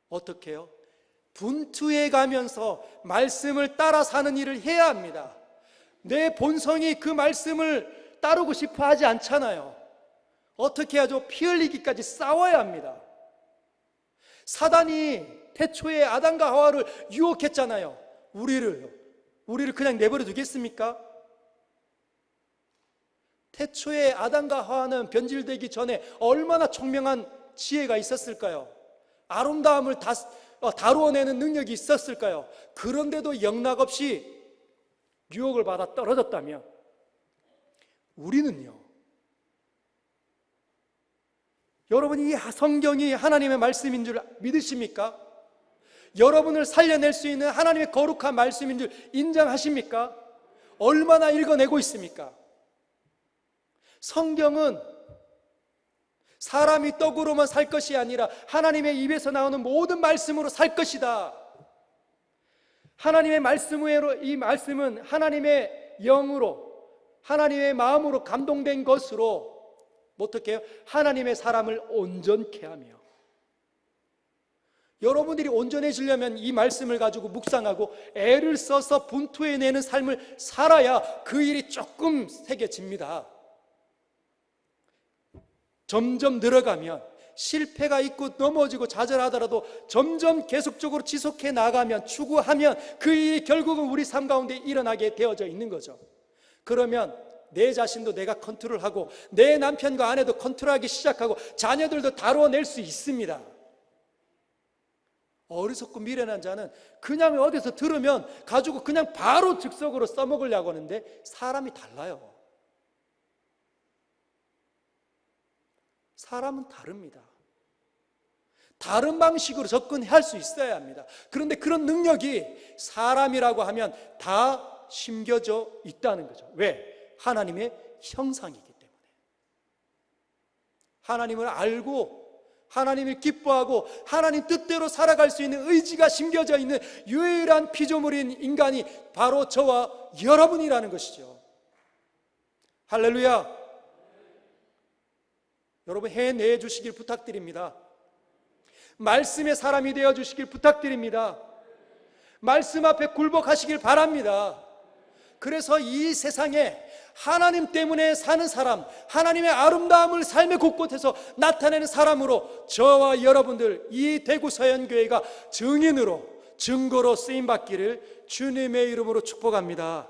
어떻게 해요? 분투해 가면서 말씀을 따라 사는 일을 해야 합니다. 내 본성이 그 말씀을 따르고 싶어 하지 않잖아요. 어떻게 하죠? 피 흘리기까지 싸워야 합니다. 사단이 태초에 아담과 하와를 유혹했잖아요. 우리를 그냥 내버려 두겠습니까? 태초에 아담과 하와는 변질되기 전에 얼마나 총명한 지혜가 있었을까요? 아름다움을 다루어내는 능력이 있었을까요? 그런데도 영락없이 유혹을 받아 떨어졌다면 우리는요, 여러분, 이 성경이 하나님의 말씀인 줄 믿으십니까? 여러분을 살려낼 수 있는 하나님의 거룩한 말씀인 줄 인정하십니까? 얼마나 읽어내고 있습니까? 성경은 사람이 떡으로만 살 것이 아니라 하나님의 입에서 나오는 모든 말씀으로 살 것이다. 하나님의 말씀 외로 이 말씀은 하나님의 영으로, 하나님의 마음으로 감동된 것으로 어떻게 해요? 하나님의 사람을 온전케 하며, 여러분들이 온전해지려면 이 말씀을 가지고 묵상하고 애를 써서 분투해내는 삶을 살아야 그 일이 조금 새겨집니다. 점점 늘어가면, 실패가 있고 넘어지고 좌절하더라도 점점 계속적으로 지속해 나가면, 추구하면 그 일이 결국은 우리 삶 가운데 일어나게 되어져 있는 거죠. 그러면 내 자신도 내가 컨트롤하고 내 남편과 아내도 컨트롤하기 시작하고 자녀들도 다루어낼 수 있습니다. 어리석고 미련한 자는 그냥 어디서 들으면 가지고 그냥 바로 즉석으로 써먹으려고 하는데 사람이 달라요. 사람은 다릅니다. 다른 방식으로 접근할 수 있어야 합니다. 그런데 그런 능력이 사람이라고 하면 다 심겨져 있다는 거죠. 왜? 하나님의 형상이기 때문에. 하나님을 알고 하나님을 기뻐하고 하나님 뜻대로 살아갈 수 있는 의지가 심겨져 있는 유일한 피조물인 인간이 바로 저와 여러분이라는 것이죠. 할렐루야. 여러분, 해내 주시길 부탁드립니다. 말씀의 사람이 되어 주시길 부탁드립니다. 말씀 앞에 굴복하시길 바랍니다. 그래서 이 세상에 하나님 때문에 사는 사람, 하나님의 아름다움을 삶의 곳곳에서 나타내는 사람으로 저와 여러분들, 이 대구 서연교회가 증인으로, 증거로 쓰임받기를 주님의 이름으로 축복합니다.